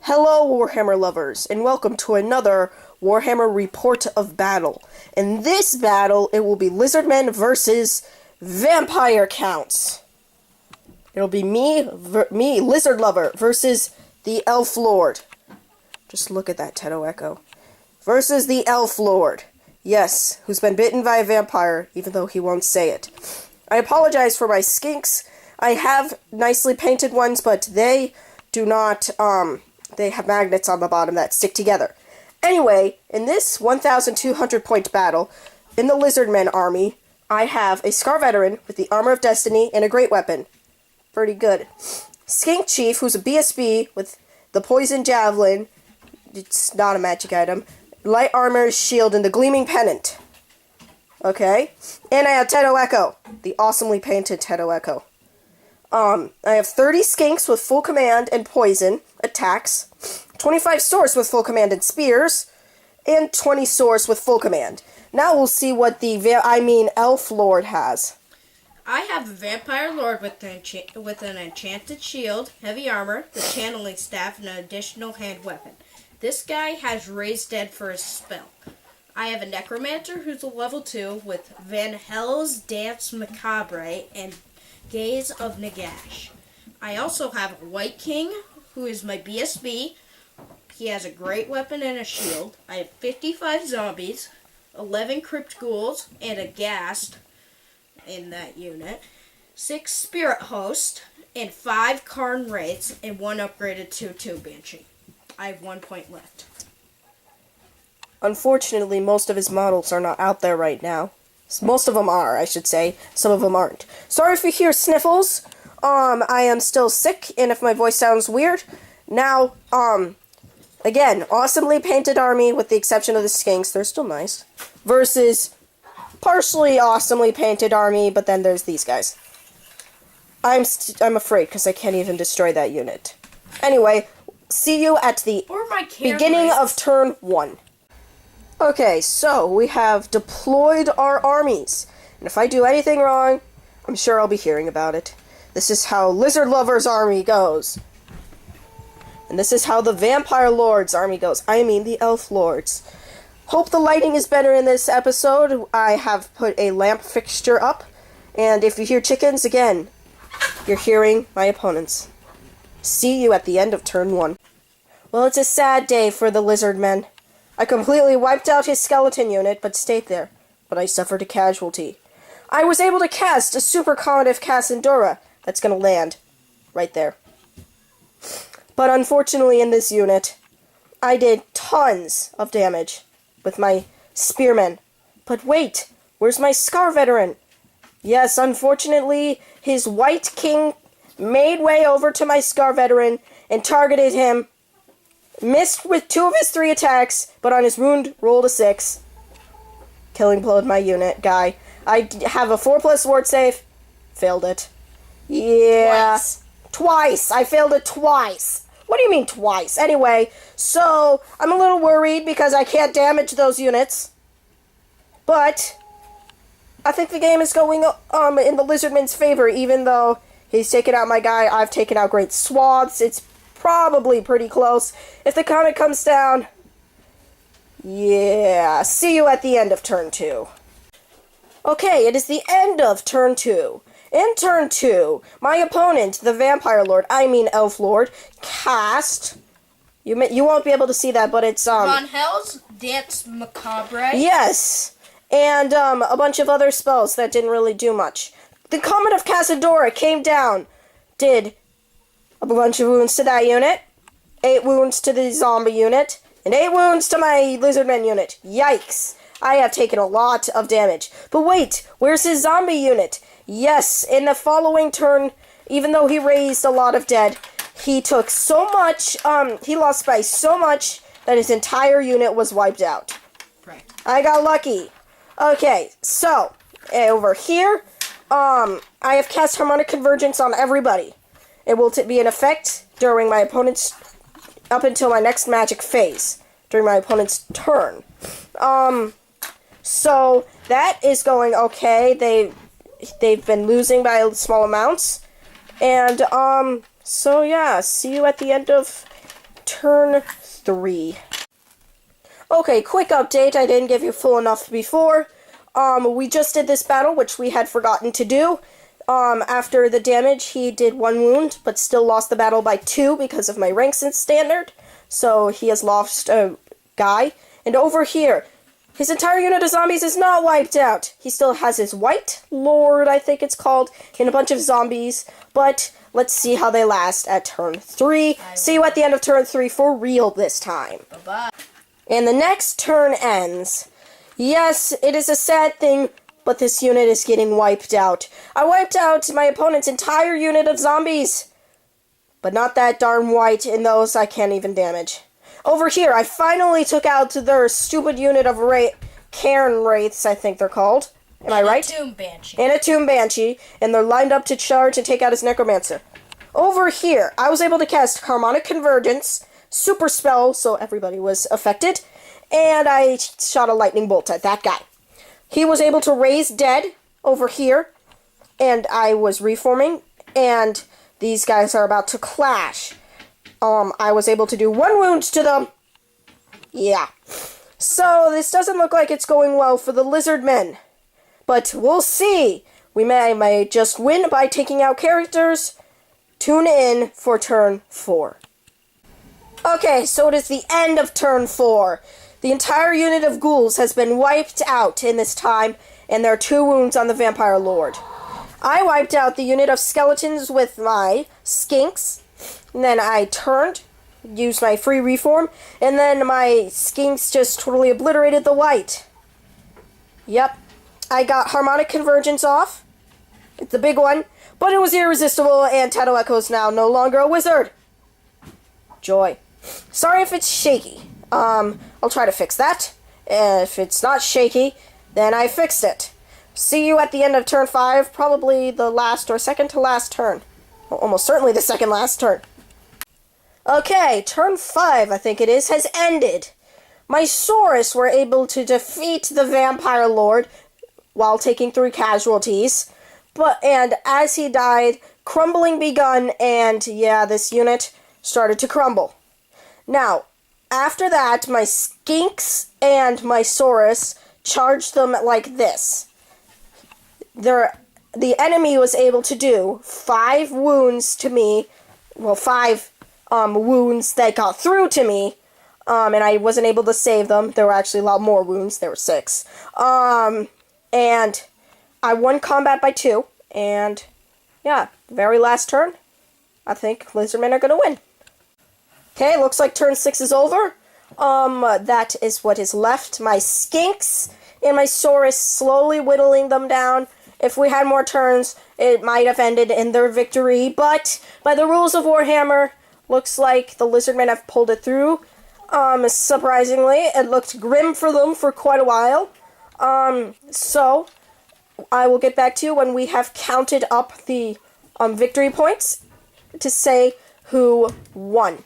Hello, Warhammer lovers, and welcome to another Warhammer Report of Battle. In this battle, it will be Lizardmen versus Vampire Counts. It'll be me, Lizard Lover, versus the Elf Lord. Just look at that, Teto Echo. Versus the Elf Lord. Yes, who's been bitten by a vampire, even though he won't say it. I apologize for my skinks. I have nicely painted ones, but they do not, they have magnets on the bottom that stick together. Anyway, in this 1,200 point battle, in the Lizardmen army, I have a Scar Veteran with the Armor of Destiny and a Great Weapon. Pretty good. Skink Chief, who's a BSB with the Poison Javelin. It's not a magic item. Light Armor, Shield, and the Gleaming Pennant. Okay. And I have Teto Echo, the awesomely painted Teto Echo. I have 30 Skinks with full command and poison attacks, 25 Swords with full command and spears, and 20 Swords with full command. Now we'll see what the Elf Lord has. I have a Vampire Lord with an enchanted shield, heavy armor, the channeling staff, and an additional hand weapon. This guy has Raise Dead for his spell. I have a Necromancer who's a level 2 with Van Hell's Dance Macabre and Gaze of Nagash. I also have a White King, who is my BSB. He has a great weapon and a shield. I have 55 zombies, 11 Crypt Ghouls, and a Ghast in that unit, 6 Spirit Host, and 5 Karn Wraiths, and 1 upgraded 2-2 Banshee. I have 1 point left. Unfortunately, most of his models are not out there right now. Most of them are, I should say. Some of them aren't. Sorry if you hear sniffles. I am still sick, and if my voice sounds weird. Now, again, awesomely painted army, with the exception of the skinks. They're still nice. Versus partially awesomely painted army, but then there's these guys. I'm afraid, because I can't even destroy that unit. Anyway, see you at the beginning of turn 1. Okay, so we have deployed our armies, and if I do anything wrong, I'm sure I'll be hearing about it. This is how Lizard Lover's army goes. And this is how the Vampire Lord's army goes. I mean the Elf Lord's. Hope the lighting is better in this episode. I have put a lamp fixture up, and if you hear chickens, again, you're hearing my opponents. See you at the end of turn 1. Well, it's a sad day for the Lizardmen. I completely wiped out his skeleton unit, but stayed there. But I suffered a casualty. I was able to cast a super cognitive Cassandora that's going to land right there. But unfortunately in this unit, I did tons of damage with my spearmen. But wait, where's my Scar Veteran? Yes, unfortunately, his White King made way over to my Scar Veteran and targeted him. Missed with 2 of his 3 attacks, but on his wound, rolled a 6. Killing blowed my unit, guy. I have a 4+ ward save. Failed it. Yeah. Twice. I failed it twice. What do you mean twice? Anyway, so I'm a little worried because I can't damage those units. But I think the game is going in the Lizardman's favor, even though he's taken out my guy. I've taken out great swaths. It's probably pretty close. If the comet comes down, yeah, see you at the end of turn 2. Okay, it is the end of turn 2. In turn 2, my opponent, the Vampire Lord, Elf Lord, cast, you won't be able to see that, but it's, Von Hell's Dance Macabre. Yes, and, a bunch of other spells that didn't really do much. The Comet of Cassandora came down, did a bunch of wounds to that unit, 8 wounds to the zombie unit, and 8 wounds to my Lizardman unit. Yikes! I have taken a lot of damage. But wait, where's his zombie unit? Yes, in the following turn, even though he raised a lot of dead, he took so much, he lost by so much that his entire unit was wiped out. Right. I got lucky. Okay, so, over here, I have cast Harmonic Convergence on everybody. It will be in effect during my opponent's, up until my next magic phase, during my opponent's turn. So that is going okay. They've been losing by small amounts, and so yeah, see you at the end of turn 3. Okay, quick update. I didn't give you full enough before. We just did this battle, which we had forgotten to do. After the damage, he did 1 wound, but still lost the battle by 2 because of my ranks and standard. So he has lost a guy. And over here, his entire unit of zombies is not wiped out. He still has his White Lord, I think it's called, and a bunch of zombies. But let's see how they last at turn 3. See you at the end of turn 3 for real this time. Bye-bye. And the next turn ends. Yes, it is a sad thing, but this unit is getting wiped out. I wiped out my opponent's entire unit of zombies. But not that darn white, and those I can't even damage. Over here, I finally took out their stupid unit of Cairn Wraiths, I think they're called. Am I right? And a Tomb Banshee. And a Tomb Banshee, and they're lined up to charge and take out his Necromancer. Over here, I was able to cast Harmonic Convergence, Super Spell, so everybody was affected, and I shot a lightning bolt at that guy. He was able to raise dead over here, and I was reforming, and these guys are about to clash. I was able to do 1 wound to them. Yeah. So, this doesn't look like it's going well for the Lizardmen. But we'll see. We may just win by taking out characters. Tune in for turn 4. Okay, so it is the end of turn 4. The entire unit of ghouls has been wiped out in this time, and there are 2 wounds on the Vampire Lord. I wiped out the unit of skeletons with my skinks, and then I turned, used my free reform, and then my skinks just totally obliterated the white. Yep, I got Harmonic Convergence off. It's a big one, but it was irresistible, and Tato Echo is now no longer a wizard. Joy. Sorry if it's shaky. I'll try to fix that. If it's not shaky, then I fixed it. See you at the end of turn 5, probably the last or second to last turn. Well, almost certainly the second last turn. Okay, turn 5, I think it is, has ended. My Saurus were able to defeat the Vampire Lord while taking 3 casualties. And as he died, crumbling begun, and yeah, this unit started to crumble. Now, after that, my Skinks and my Saurus charged them like this. The enemy was able to do 5 wounds to me. Well, 5 wounds that got through to me. And I wasn't able to save them. There were actually a lot more wounds. There were 6. And I won combat by 2. And yeah, very last turn, I think Lizardmen are going to win. Okay, looks like turn 6 is over. That is what is left. My Skinks and my Saurus slowly whittling them down. If we had more turns, it might have ended in their victory. But by the rules of Warhammer, looks like the Lizardmen have pulled it through. Surprisingly, it looked grim for them for quite a while. So, I will get back to you when we have counted up the victory points to say who won.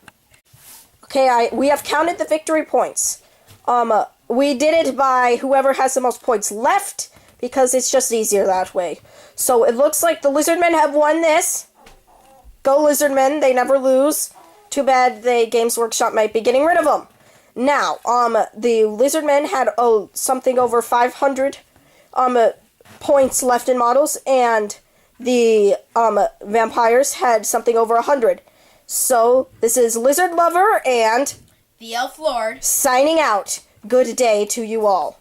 Okay, we have counted the victory points. We did it by whoever has the most points left, because it's just easier that way. So it looks like the Lizardmen have won this. Go Lizardmen, they never lose. Too bad the Games Workshop might be getting rid of them. Now, the Lizardmen had something over 500 points left in models, and the vampires had something over 100. So, this is Lizard Lover and the Elf Lord signing out. Good day to you all.